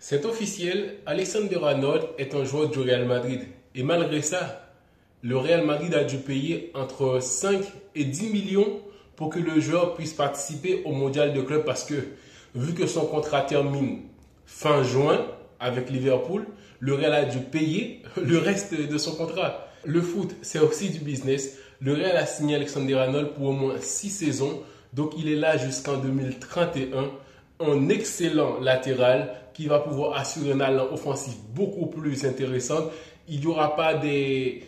C'est officiel, Alexander Arnold est un joueur du Real Madrid. Et malgré ça, le Real Madrid a dû payer entre 5 et 10 millions pour que le joueur puisse participer au mondial de club parce que, vu que son contrat termine fin juin avec Liverpool, le Real a dû payer le reste de son contrat. Le foot, c'est aussi du business. Le Real a signé Alexander Arnold pour au moins 6 saisons. Donc il est là jusqu'en 2031. Un excellent latéral qui va pouvoir assurer un allant offensif beaucoup plus intéressant. Il n'y aura pas des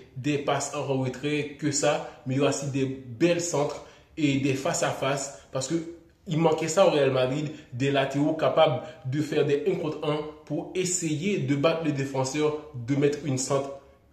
passes en retrait que ça, mais il y aura aussi des belles centres et des face-à-face parce qu'il manquait ça au Real Madrid, des latéraux capables de faire des 1 contre 1 pour essayer de battre les défenseurs, de mettre une centre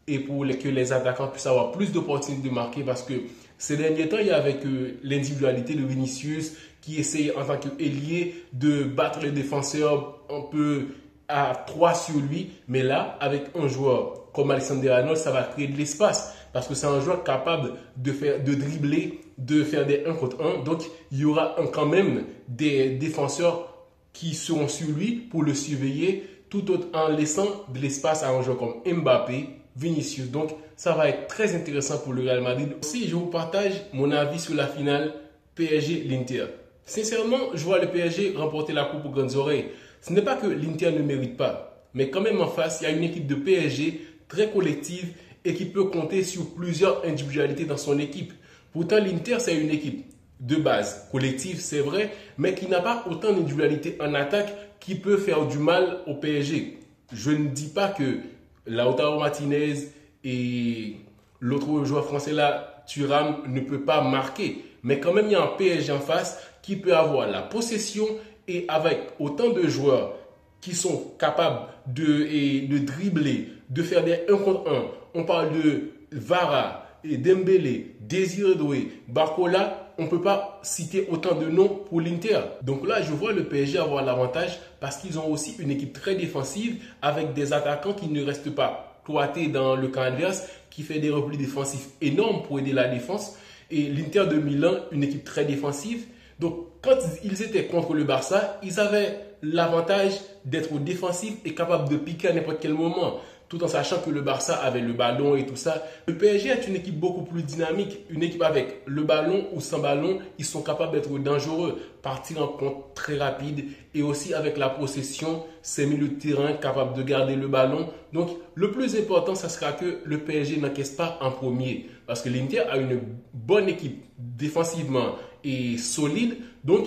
et pour que les attaquants puissent avoir plus d'opportunités de marquer parce que ces derniers temps, il y a avec l'individualité de Vinicius qui essaye en tant qu'ailier de battre les défenseurs un peu à 3 sur lui. Mais là, avec un joueur comme Alexander Arnold, ça va créer de l'espace parce que c'est un joueur capable de dribbler, de faire des 1 contre 1. Donc, il y aura quand même des défenseurs qui seront sur lui pour le surveiller tout en laissant de l'espace à un joueur comme Mbappé, Vinicius. Donc, ça va être très intéressant pour le Real Madrid. Aussi, je vous partage mon avis sur la finale PSG-l'Inter. Sincèrement, je vois le PSG remporter la coupe aux grandes oreilles. Ce n'est pas que l'Inter ne mérite pas, mais quand même en face, il y a une équipe de PSG très collective et qui peut compter sur plusieurs individualités dans son équipe. Pourtant, l'Inter, c'est une équipe de base collective, c'est vrai, mais qui n'a pas autant d'individualité en attaque qui peut faire du mal au PSG. Je ne dis pas que Lautaro Martinez et l'autre joueur français là, Thuram, ne peut pas marquer. Mais quand même, il y a un PSG en face qui peut avoir la possession et avec autant de joueurs qui sont capables de dribbler, de faire des 1 contre 1. On parle de Vara, et Dembélé, Désiré Doué, Barcola. On ne peut pas citer autant de noms pour l'Inter. Donc là, je vois le PSG avoir l'avantage parce qu'ils ont aussi une équipe très défensive avec des attaquants qui ne restent pas cloîtés dans le camp adverse, qui fait des replis défensifs énormes pour aider la défense. Et l'Inter de Milan, une équipe très défensive. Donc, quand ils étaient contre le Barça, ils avaient l'avantage d'être défensifs et capables de piquer à n'importe quel moment, tout en sachant que le Barça avait le ballon et tout ça. Le PSG est une équipe beaucoup plus dynamique, une équipe avec le ballon ou sans ballon, ils sont capables d'être dangereux, partir en compte très rapide et aussi avec la possession, ces milieux de terrain capables de garder le ballon. Donc, le plus important, ça sera que le PSG n'encaisse pas en premier parce que l'Inter a une bonne équipe défensivement et solide. Donc,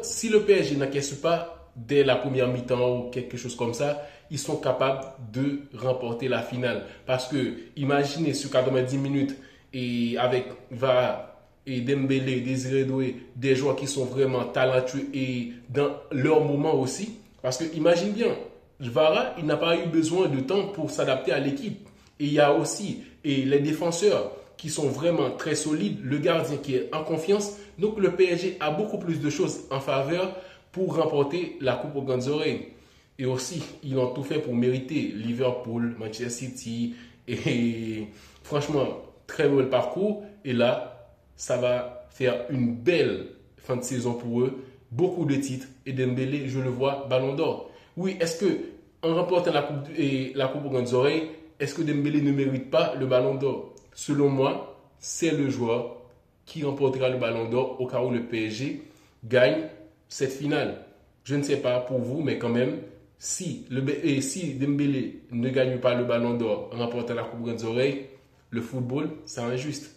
si le PSG n'encaisse pas dès la première mi-temps ou quelque chose comme ça, ils sont capables de remporter la finale. Parce que, imaginez sur 90 minutes et avec Vara et Dembélé, Désiré Doué, des joueurs qui sont vraiment talentueux et dans leur moment aussi. Parce que, imagine bien, Vara, il n'a pas eu besoin de temps pour s'adapter à l'équipe. Et il y a aussi les défenseurs qui sont vraiment très solides, le gardien qui est en confiance. Donc, le PSG a beaucoup plus de choses en faveur pour remporter la coupe aux grandes oreilles. Et aussi, ils ont tout fait pour mériter Liverpool, Manchester City. Et franchement, très beau parcours. Et là, ça va faire une belle fin de saison pour eux. Beaucoup de titres. Et Dembélé, je le vois, Ballon d'Or. Oui, est-ce que en remportant la coupe aux grandes oreilles, est-ce que Dembélé ne mérite pas le Ballon d'Or? Selon moi, c'est le joueur qui remportera le Ballon d'Or au cas où le PSG gagne cette finale. Je ne sais pas pour vous, mais quand même, si Dembélé ne gagne pas le Ballon d'Or en remportant la coupe aux grandes oreilles, le football, c'est injuste.